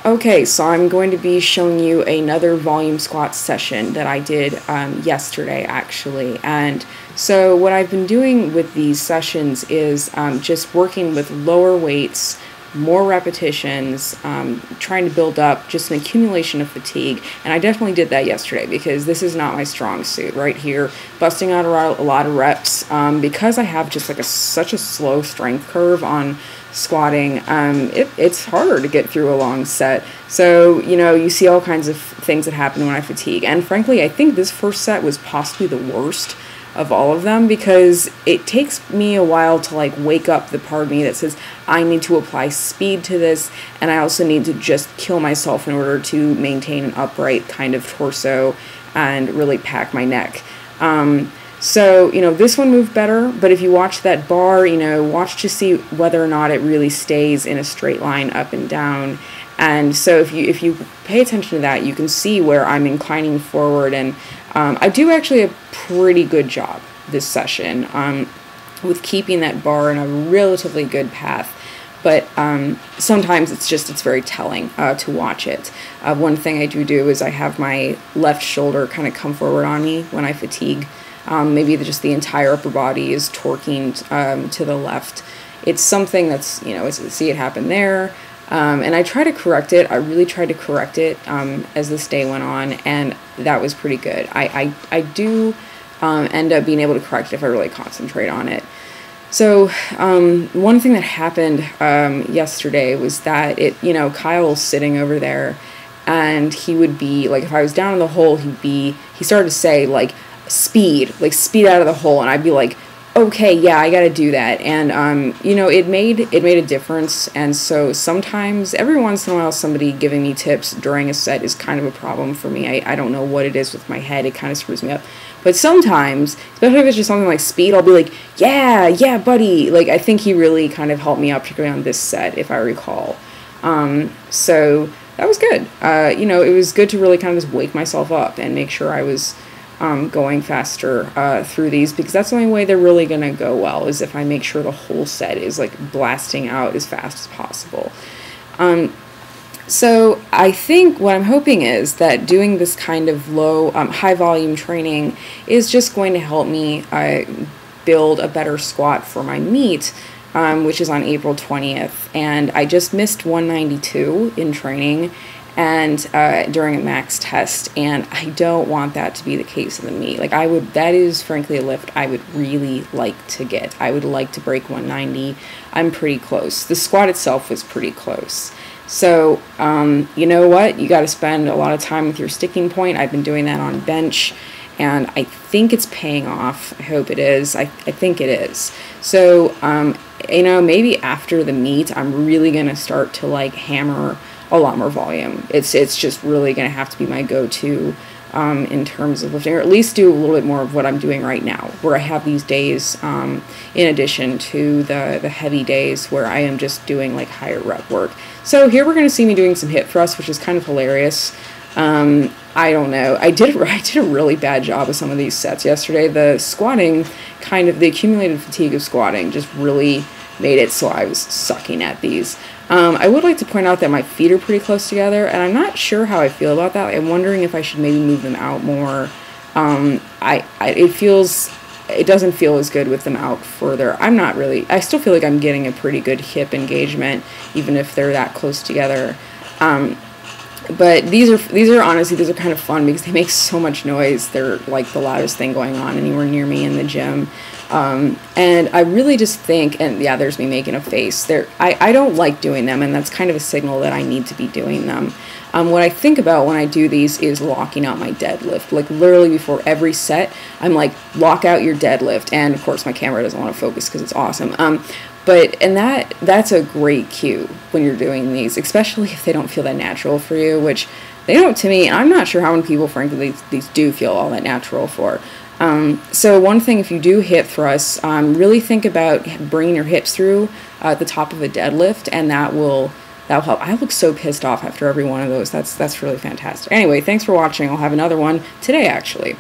Okay, so I'm going to be showing you another volume squat session that I did yesterday, actually. And so what I've been doing with these sessions is just working with lower weights, more repetitions, trying to build up just an accumulation of fatigue. And I definitely did that yesterday because this is not my strong suit right here. Busting out a lot of reps because I have just like such a slow strength curve on squatting. It's harder to get through a long set. So, you see all kinds of things that happen when I fatigue. And frankly, I think this first set was possibly the worst of all of them because it takes me a while to like wake up the part of me that says I need to apply speed to this, and I also need to just kill myself in order to maintain an upright kind of torso and really pack my neck. So, this one moved better, but if you watch that bar, watch to see whether or not it really stays in a straight line up and down. And so if you pay attention to that, you can see where I'm inclining forward, and I do actually a pretty good job this session with keeping that bar in a relatively good path. But sometimes it's very telling to watch it. One thing I do is I have my left shoulder kind of come forward on me when I fatigue. Maybe just the entire upper body is torquing to the left. It's something that's, see it happen there. And I try to correct it. I really tried to correct it as this day went on, and that was pretty good. I do end up being able to correct it if I really concentrate on it. So one thing that happened yesterday was that Kyle was sitting over there, and he would be, like, if I was down in the hole, he started to say, like, speed out of the hole, and I'd be like, okay, yeah, I gotta do that. And it made a difference. And so sometimes, every once in a while, somebody giving me tips during a set is kind of a problem for me. I don't know what it is with my head, it kind of screws me up. But sometimes, especially if it's just something like speed, I'll be like, yeah buddy. Like, I think he really kind of helped me out, particularly on this set, if I recall. So that was good. It was good to really kind of just wake myself up and make sure I was going faster through these, because that's the only way they're really going to go well, is if I make sure the whole set is like blasting out as fast as possible. So I think what I'm hoping is that doing this kind of low, high volume training is just going to help me build a better squat for my meet, which is on April 20th. And I just missed 192 in training and during a max test, and I don't want that to be the case in the meet. Like, that is frankly a lift I would really like to get. I would like to break 190. I'm pretty close. The squat itself was pretty close. So, you know what? You got to spend a lot of time with your sticking point. I've been doing that on bench, and I think it's paying off. I hope it is. I think it is. So, maybe after the meet, I'm really going to start to, like, hammer a lot more volume. It's just really going to have to be my go-to in terms of lifting, or at least do a little bit more of what I'm doing right now, where I have these days in addition to the heavy days where I am just doing like higher rep work. So here we're going to see me doing some hip thrusts, which is kind of hilarious. I don't know. I did a really bad job of some of these sets yesterday. The squatting, the accumulated fatigue of squatting just really made it so I was sucking at these. I would like to point out that my feet are pretty close together, and I'm not sure how I feel about that. I'm wondering if I should maybe move them out more. It doesn't feel as good with them out further. I still feel like I'm getting a pretty good hip engagement, even if they're that close together. But these are honestly, these are kind of fun because they make so much noise. They're like the loudest thing going on anywhere near me in the gym. And I really just think, and yeah, there's me making a face there. I don't like doing them, and that's kind of a signal that I need to be doing them. What I think about when I do these is locking out my deadlift. Like, literally before every set, I'm like, lock out your deadlift. And of course my camera doesn't want to focus because it's awesome. That's a great cue when you're doing these, especially if they don't feel that natural for you, which they don't to me. I'm not sure how many people, frankly, these do feel all that natural for. So one thing, if you do hip thrusts, really think about bringing your hips through at the top of a deadlift, and that'll help. I look so pissed off after every one of those. That's really fantastic. Anyway, thanks for watching. I'll have another one today, actually.